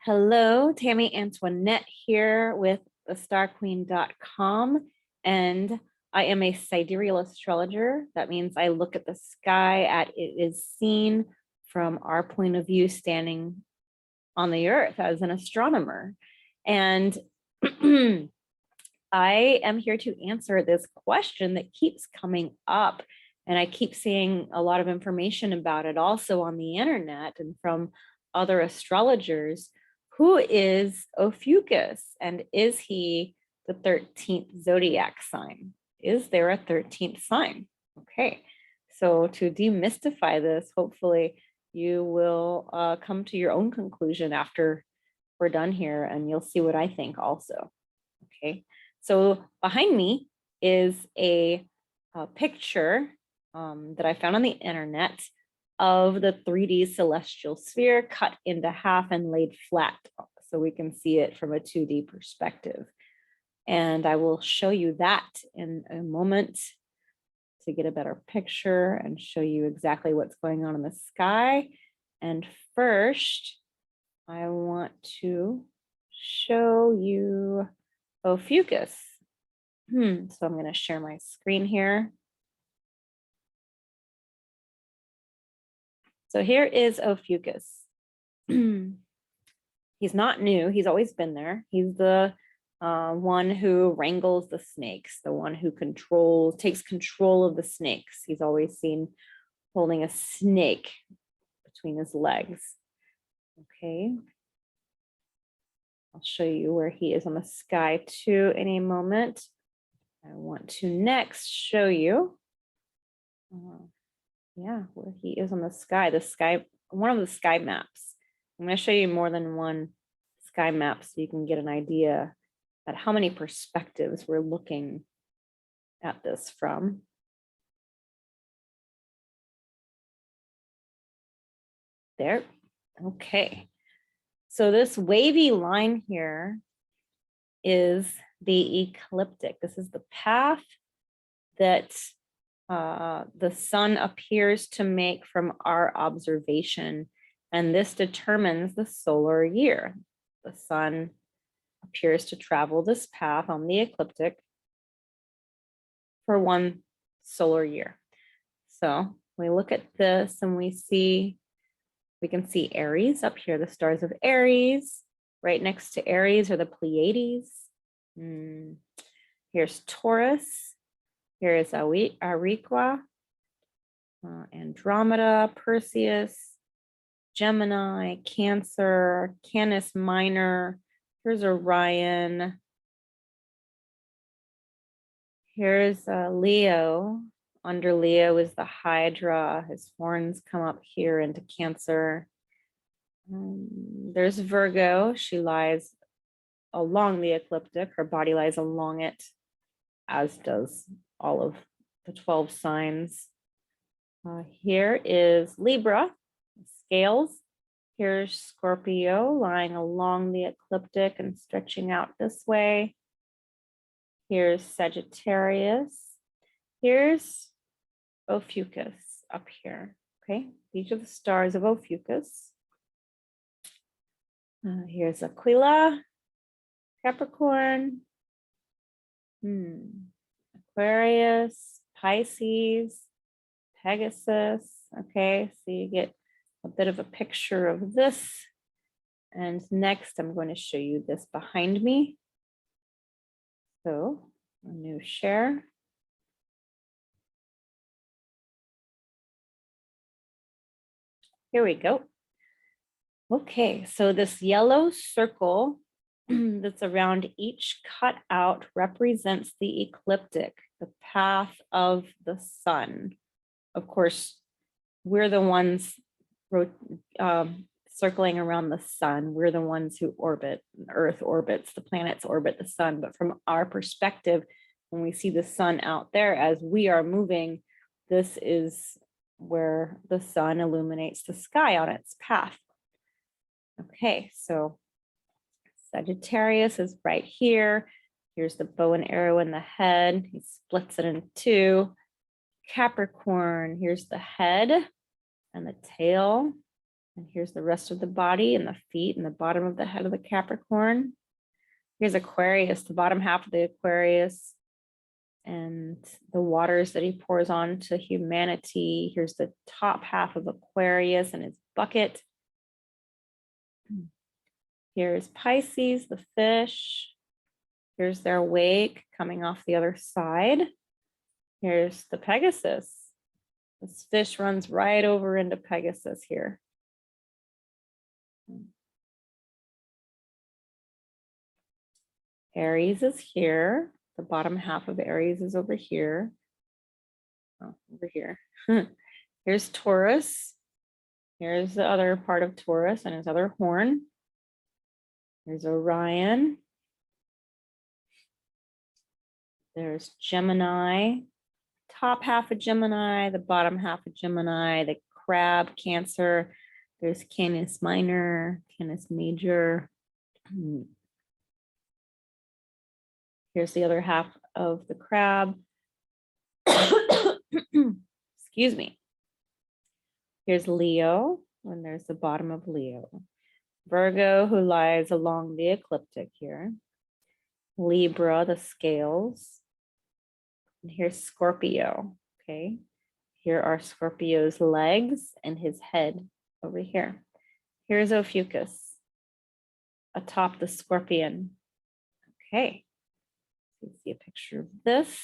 Hello, Tammy Antoinette here with thestarqueen.com, and I am a sidereal astrologer. That means I look at the sky at it is seen from our point of view standing on the earth as an astronomer. And I am here to answer this question that keeps coming up, and I keep seeing a lot of information about it also on the internet and from other astrologers. Who is Ophiuchus, and is he the 13th zodiac sign? Is there a 13th sign? Okay, so to demystify this, hopefully you will come to your own conclusion after we're done here, and you'll see what I think also. Okay, so behind me is a picture that I found on the internet of the 3D celestial sphere cut into half and laid flat so we can see it from a 2D perspective. And I will show you that in a moment to get a better picture and show you exactly what's going on in the sky. And first, I want to show you Ophiuchus. So I'm going to share my screen here. So here is Ophiuchus. He's not new. He's always been there. He's the one who wrangles the snakes, the one who takes control of the snakes. He's always seen holding a snake between his legs. Okay. I'll show you where he is on the sky too in a moment. I want to next show you where he is on the sky, one of the sky maps. I'm going to show you more than one sky map so you can get an idea at how many perspectives we're looking at this from. There, okay. So this wavy line here is the ecliptic. This is the path that the sun appears to make from our observation, and this determines the solar year. The sun appears to travel this path on the ecliptic for one solar year. So we look at this and we can see Aries up here, the stars of Aries. Right next to Aries are the Pleiades. Here's Taurus. Here is Ariqua, Andromeda, Perseus, Gemini, Cancer, Canis Minor. Here's Orion. Here's Leo. Under Leo is the Hydra. His horns come up here into Cancer. There's Virgo. She lies along the ecliptic. Her body lies along it, as does all of the 12 signs. Here is Libra, scales. Here's Scorpio lying along the ecliptic and stretching out this way. Here's Sagittarius. Here's Ophiuchus up here. Okay, these are the stars of Ophiuchus. Here's Aquila, Capricorn, Aquarius, Pisces, Pegasus. Okay, so you get a bit of a picture of this. And next, I'm going to show you this behind me. So, a new share. Here we go. Okay, so this yellow circle that's around each cutout represents the ecliptic, the path of the sun. Of course, we're the ones circling around the sun. We're the ones who orbit. Earth orbits, the planets orbit the sun. But from our perspective, when we see the sun out there as we are moving, this is where the sun illuminates the sky on its path. Okay, so Sagittarius is right here. Here's the bow and arrow in the head. He splits it in two. Capricorn, here's the head and the tail. And here's the rest of the body and the feet and the bottom of the head of the Capricorn. Here's Aquarius, the bottom half of the Aquarius, and the waters that he pours on to humanity. Here's the top half of Aquarius and his bucket. Here's Pisces, the fish. Here's their wake coming off the other side. Here's the Pegasus. This fish runs right over into Pegasus here. Aries is here. The bottom half of Aries is over here. Oh, over here. Here's Taurus. Here's the other part of Taurus and his other horn. Here's Orion. There's Gemini. Top half of Gemini, the bottom half of Gemini, the crab, Cancer. There's Canis Minor, Canis Major. Here's the other half of the crab. Excuse me. Here's Leo, and there's the bottom of Leo. Virgo, who lies along the ecliptic here. Libra, the scales. And here's Scorpio, okay? Here are Scorpio's legs and his head over here. Here's Ophiuchus atop the scorpion. Okay, let's see a picture of this.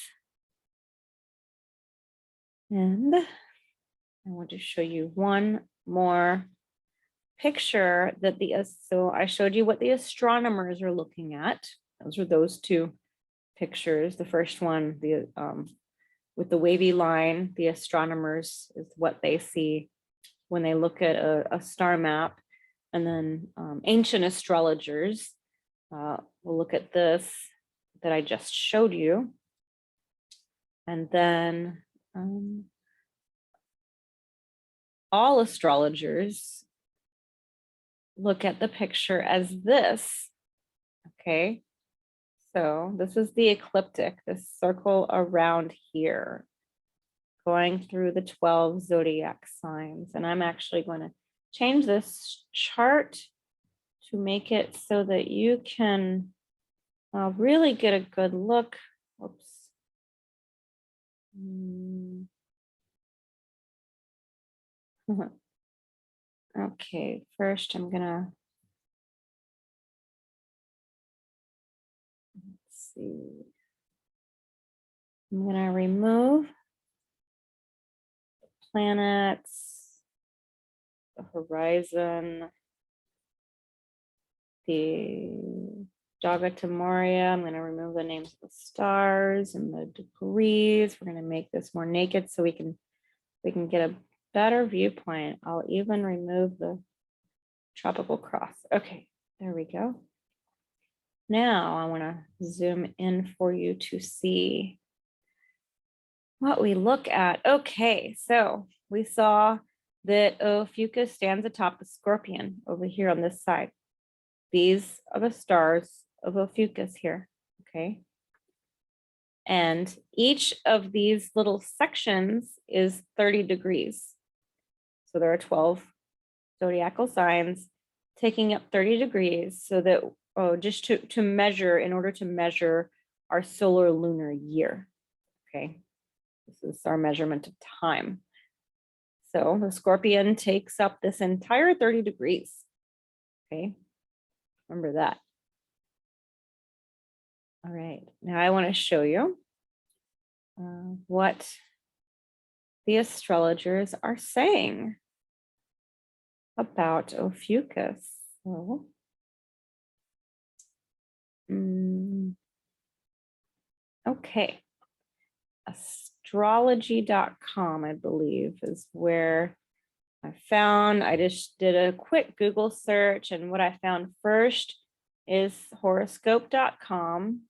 And I want to show you one more picture that so I showed you what the astronomers are looking at. Those are those two pictures. The first one, with the wavy line, the astronomers is what they see when they look at a star map. And then ancient astrologers will look at this that I just showed you. And then all astrologers look at the picture as this, okay? So this is the ecliptic, this circle around here, going through the 12 zodiac signs. And I'm actually going to change this chart to make it so that you can really get a good look. Whoops. Okay, first I'm gonna, let's see. I'm gonna remove the planets, the horizon, the Jaga Tamoria. I'm gonna remove the names of the stars and the degrees. We're gonna make this more naked so we can get a better viewpoint. I'll even remove the tropical cross. Okay, there we go. Now I want to zoom in for you to see what we look at. Okay, so we saw that Ophiuchus stands atop the scorpion over here on this side. These are the stars of Ophiuchus here, okay? And each of these little sections is 30 degrees. So there are 12 zodiacal signs taking up 30 degrees so that, just to measure, in order to measure our solar lunar year, okay? This is our measurement of time. So the scorpion takes up this entire 30 degrees, okay? Remember that. All right, now I want to show you what the astrologers are saying about Ophiuchus. So, okay, astrology.com, I believe, is where I just did a quick Google search, and what I found first is horoscope.com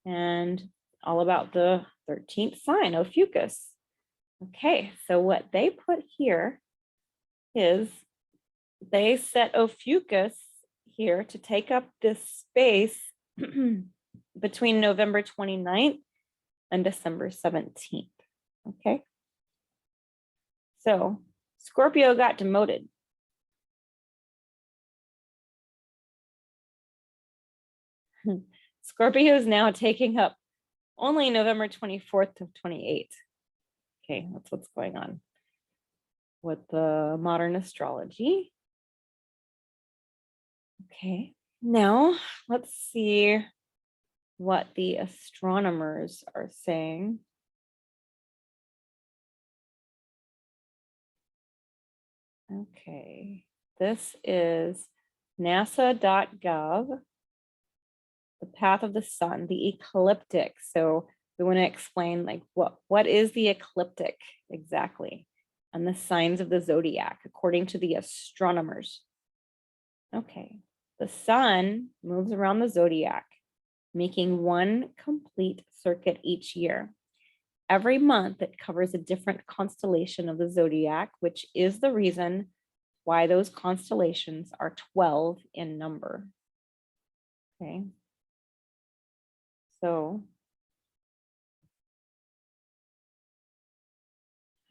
and all about the 13th sign, Ophiuchus. Okay, so what they put here is they set Ophiuchus here to take up this space between November 29th and December 17th, okay? So Scorpio got demoted. Scorpio is now taking up only November 24th to 28th. Okay, that's what's going on with the modern astrology. Okay, now let's see what the astronomers are saying. Okay, this is nasa.gov, the path of the sun, the ecliptic. So we want to explain like what is the ecliptic exactly, and the signs of the zodiac according to the astronomers. Okay, the sun moves around the zodiac, making one complete circuit each year. Every month, it covers a different constellation of the zodiac, which is the reason why those constellations are 12 in number. Okay. So,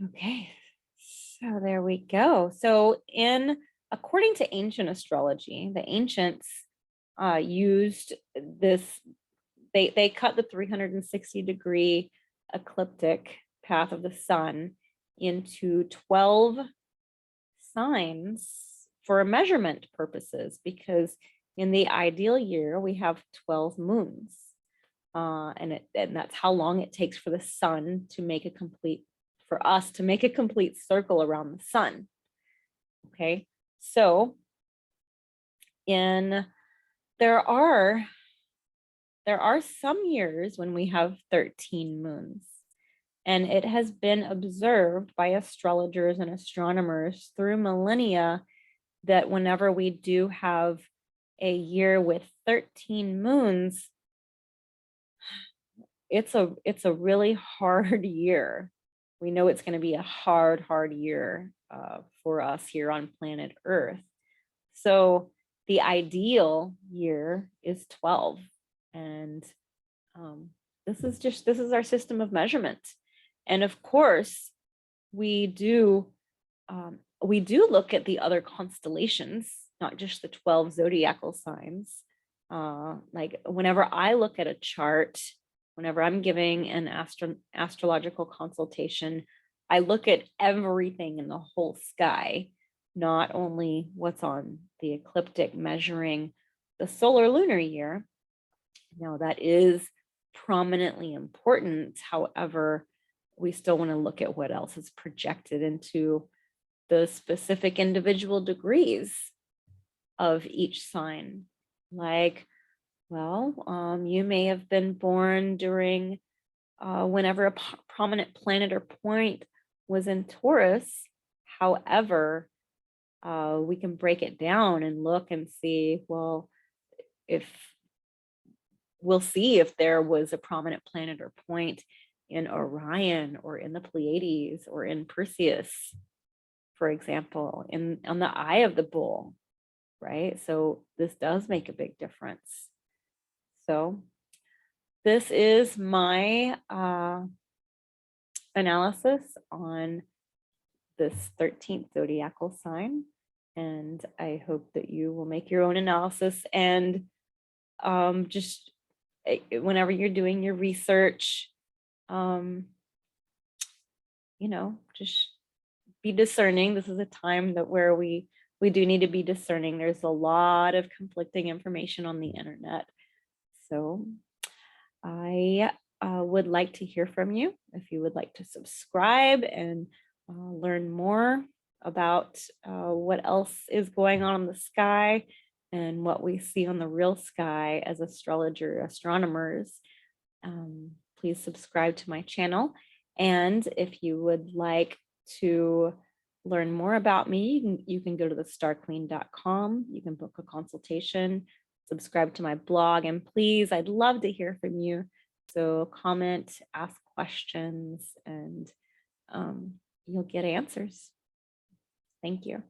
okay. So there we go. So according to ancient astrology, the ancients used this, they cut the 360-degree ecliptic path of the sun into 12 signs for measurement purposes, because in the ideal year we have 12 moons, and that's how long it takes for the sun to make a complete, for us to make a complete circle around the sun. Okay, so there are some years when we have 13 moons, and it has been observed by astrologers and astronomers through millennia that whenever we do have a year with 13 moons, it's a really hard year. We know it's going to be a hard year for us here on planet Earth. So the ideal year is 12. And this is our system of measurement. And of course, we do look at the other constellations, not just the 12 zodiacal signs. Like whenever I look at a chart, whenever I'm giving an astrological consultation, I look at everything in the whole sky, not only what's on the ecliptic measuring the solar lunar year. Now that is prominently important. However, we still want to look at what else is projected into the specific individual degrees of each sign. Like, well, you may have been born during whenever a prominent planet or point was in Taurus. However, we can break it down and look and see, well, we'll see if there was a prominent planet or point in Orion or in the Pleiades or in Perseus, for example, on the eye of the bull, right? So this does make a big difference. So this is my analysis on this 13th zodiacal sign, and I hope that you will make your own analysis, and just whenever you're doing your research, just be discerning. This is a time where we do need to be discerning. There's a lot of conflicting information on the internet. So I would like to hear from you. If you would like to subscribe and learn more about what else is going on in the sky and what we see on the real sky as astronomers, please subscribe to my channel. And if you would like to learn more about me, you can go to thestarqueen.com. You can book a consultation, subscribe to my blog, and please, I'd love to hear from you. So comment, ask questions, and you'll get answers. Thank you.